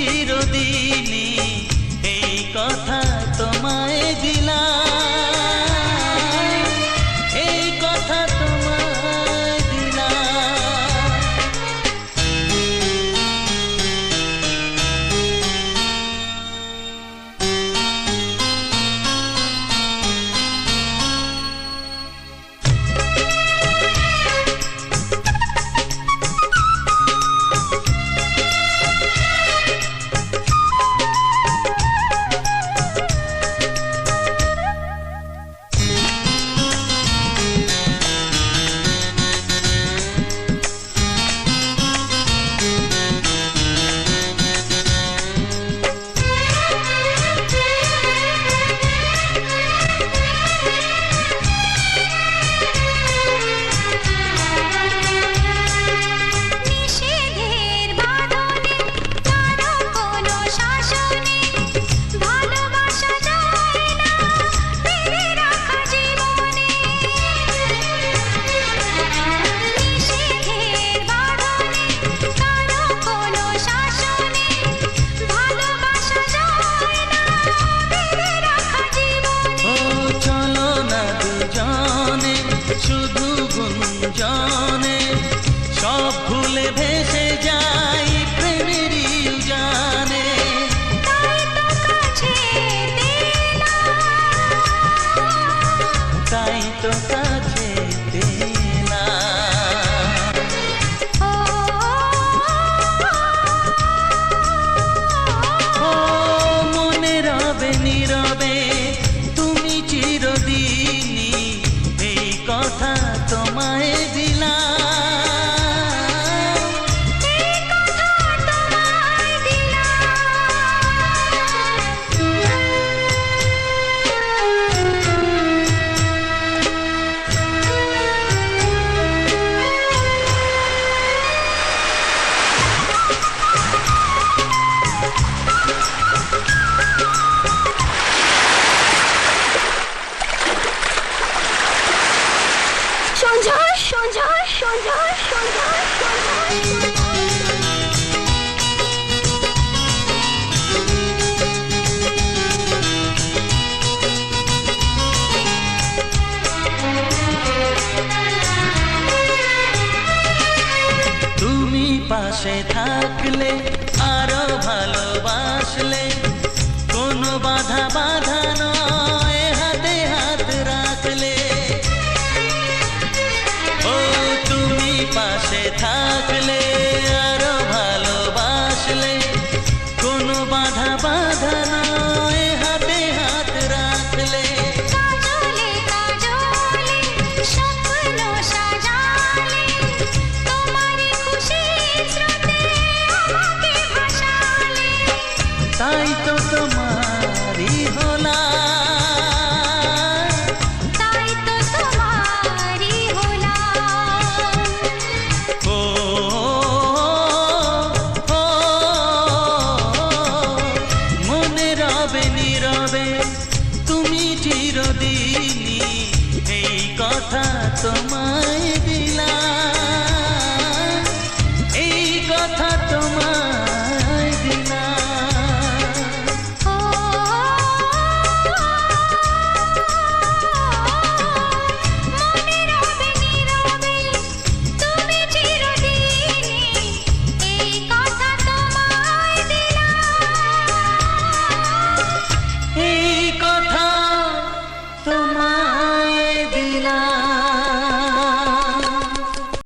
চিরদিনই এই কথা তোমায় দিলাম, এই কথা তোমায় দিলাম। শুধু গুঞ্জনে সব ভুলে ভেসে যাই প্রেমেরই উজানে। তাই তো কাছে মনে রবে নীরবে তুমি চিরদিনই এই কথা তোমায় দিলাম, এই কথা তোমায় সঞ্জয় সঞ্জয় সঞ্জয় সঞ্জয় তুমি পাশে থাকলে আরো ভালোবাসলে কোনো বাধা বাধা নয় হাতে হাত রাখলে। ও তুমি পাশে থাকলে আরো ভালোবাসলে কোনো বাধা বাধা নয় হাতে হাত রাখলে। তাই তো তোমারই হলাম, তাই তো তোমারই হলাম। ও মনে রবে নীরবে তুমি চিরদিনই এই কথা তোমায় দিলাম, এই কথা তোমায় দিলাম। এই কথা তোমায় দিলাম।